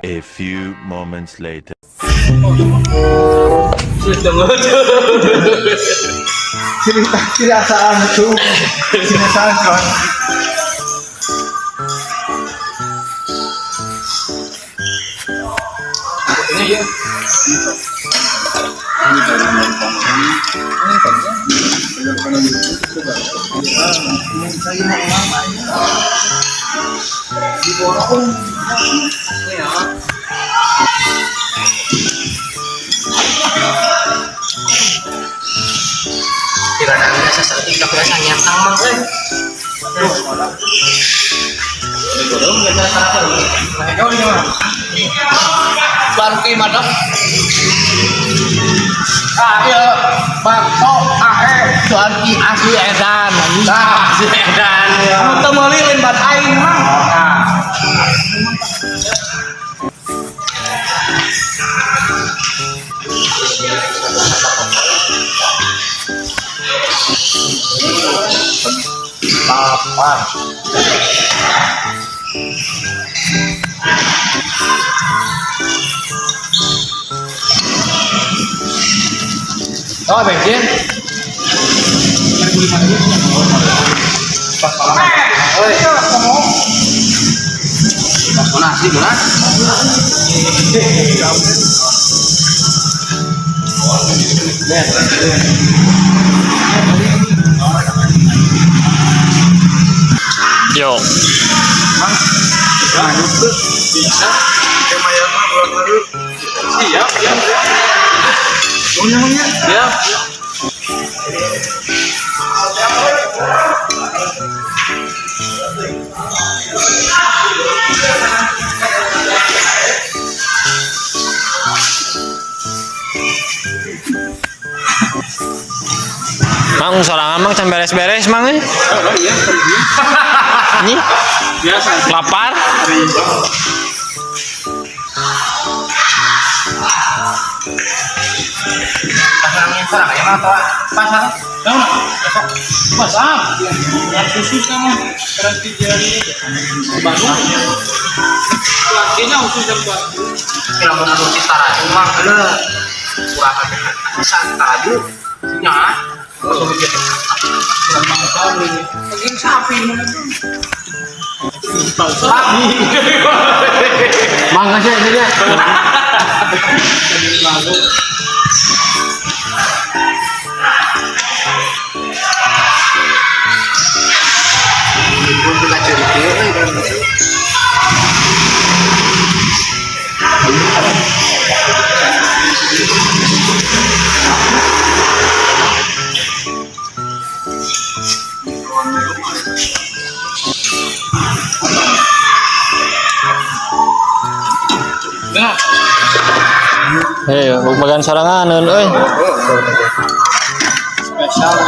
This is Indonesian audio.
A few moments later. Sinasaan ito. Sinasaan ko. Tidak ada biasa seperti kita biasa nyantang mang Bantu mana? Ayo, bakso, soal ki asli edan, asli edan. Kamu temeli lembat aing mah. Papan. Oh, bensin. Nasi bulan. Yo. Bisa. Lumayan mah bulan lalu. Siap, siap. Siap. Mang sorangan mang can beres-beres mang Oh iya, Ini biasa. lapar. Pasangin serang ya atau pasang? Tahu nak? Pasang. Yang khusus kamu berarti jadi baru. Lakinya khusus yang baru. Kira menurut si Taraju mah ada kurang ada bisa Taraju nyala langsung gitu. Kurang tahu ini. Lagi sapi Sapi. Mang aja ini dia. Jadi lalu. pun kita cari dia Hei, bagian sorangan euy. Spesial.